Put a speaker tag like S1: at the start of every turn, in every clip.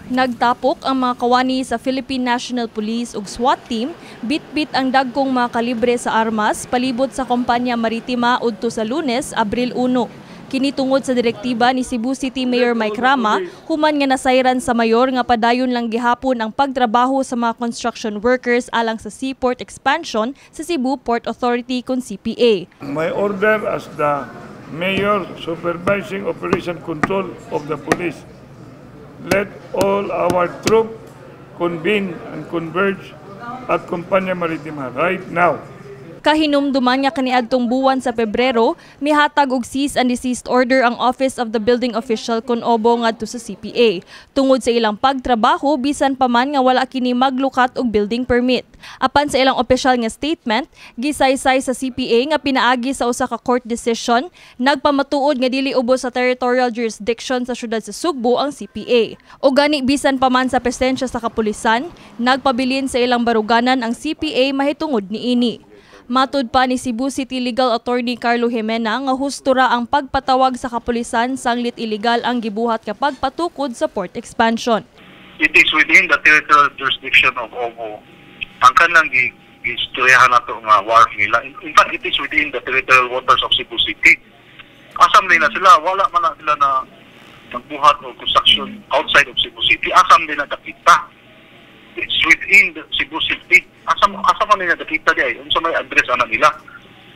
S1: Nagtapok ang mga kawani sa Philippine National Police ug SWAT team, bit-bit ang dagkong mga kalibre sa armas palibot sa kompanya maritima udto sa Lunes, Abril 1. Kini tungod sa direktiba ni Cebu City Mayor Mike Rama, human nga nasayran sa mayor nga padayon lang gihapon ang pagtrabaho sa mga construction workers alang sa seaport expansion sa Cebu Port Authority kun CPA.
S2: My order as the Mayor supervising operation control of the police. Let all our troops convene and converge at Kompanya Maritima right now.
S1: Kahinumduman nga kaniadtong buwan sa Pebrero, mihatag og cease and desist order ang Office of the Building Official kun obo ngadto sa CPA tungod sa ilang pagtrabaho bisan pa man nga wala kini maglukat og building permit. Apan sa ilang opisyal nga statement, gisaysay sa CPA nga pinaagi sa usa ka court decision, nagpamatuod nga dili ubos sa territorial jurisdiction sa syudad sa Sugbo ang CPA. O gani bisan pa man sa presensya sa kapulisan, nagpabilin sa ilang baruganan ang CPA mahitungod niini. Matud pa ni Cebu City Legal Attorney Carlo Jimena nga husto ra ang pagpatawag sa kapulisan sanglit illegal ang gibuhat nga pagpatukod sa port expansion.
S3: It is within the territorial jurisdiction of OMO. Ang kanang gistoryahan nato nga wharf nila. In fact, it is within the territorial waters of Cebu City. Asam din na sila, wala man na sila na magbuhat o construction outside of Cebu City. Asam din na dakita. It's within the Cebu City. Asa man nila dakita di ay unsa may address ana nila.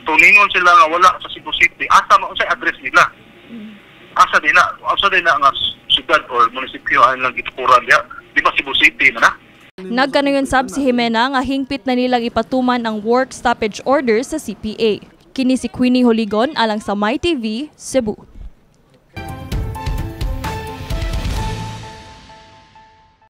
S3: Tuningon sila nga wala sa Cebu City. Asa man unsay address nila. Asa din na nga syudad or munisipyo ang lang gitukuran diha. Di ba Cebu City na?
S1: Nagkanayon sab si Jimena nga hingpit na nilang ipatuman ang work stoppage order sa CPA. Kini si Queenie Holigon alang sa MyTV, Cebu.